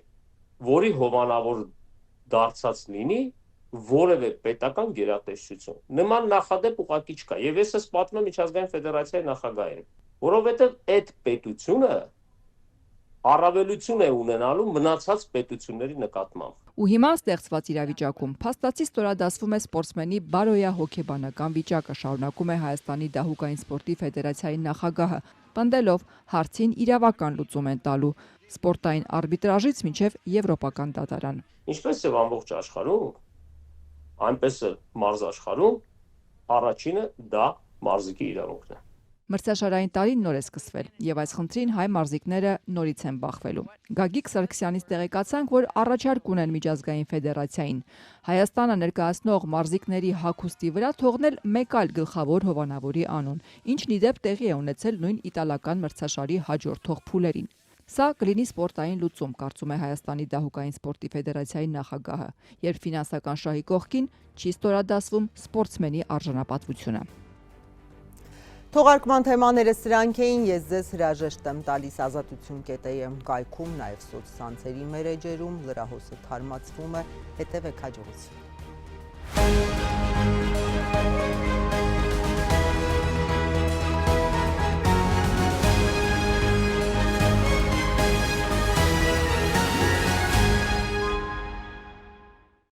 որի հովանավոր դարձած լինի որևէ պետական գերատեսչություն։ Նման նախադեպ ուղղակի չկա։ Եվ ես ես պատմում միջազգային ֆեդերացիայի նախագահին, որովհետև այդ պետությունը առավելություն է ունենալու մնացած պետությունների նկատմամբ։ Ու հիմա ստեղծված իրավիճակում փաստացի ստորադասվում է սպորտսմենի բարոյահոգեբանական վիճակը, շարունակում է Հայաստանի դահուկային սպորտի ֆեդերացիայի նախագահը, պնդելով հարցին իրավական լուծում են տալու սպորտային արբիտրաժից մինչև եվրոպական դատարան։ Ինչպես եւ ամբողջ աշխարհում, այնպես էլ մարզաշխարհում առաջինը դա մարզիկի իրավունքն է։ Մրցաշարային տարին նոր է սկսվել եւ այս խնդրին հայ մարզիկները նորից են բախվելու։ Գագիկ Սարգսյանից տեղեկացանք, որ առաջարկ ունեն միջազգային ֆեդերացիային Հայաստանը ներկայացնող մարզիկների հագուստի վրա թողնել մեկ այլ գլխավոր հովանավորի անուն, ինչն ի դեպ տեղի է ունեցել նույն իտալական մրցաշարի հաջորդող փուլերին։ Սա կլինի սպորտային լուծում, կարծում է Հայաստանի դահուկային սպորտի ֆեդերացիայի նախագահը, երբ ֆինանսական շահի կողքին չի ստորադասվում սպորտսմենի արժանապատվությունը։ Թողարկման թեմաները սրանք էին, ես ձեզ հրաժեշտ եմ տալիս ազատություն.am կայքում, նաև սոցցանցերի մեր էջերում, լրահոսը թարմացվում է, հետևեք հաջողություն։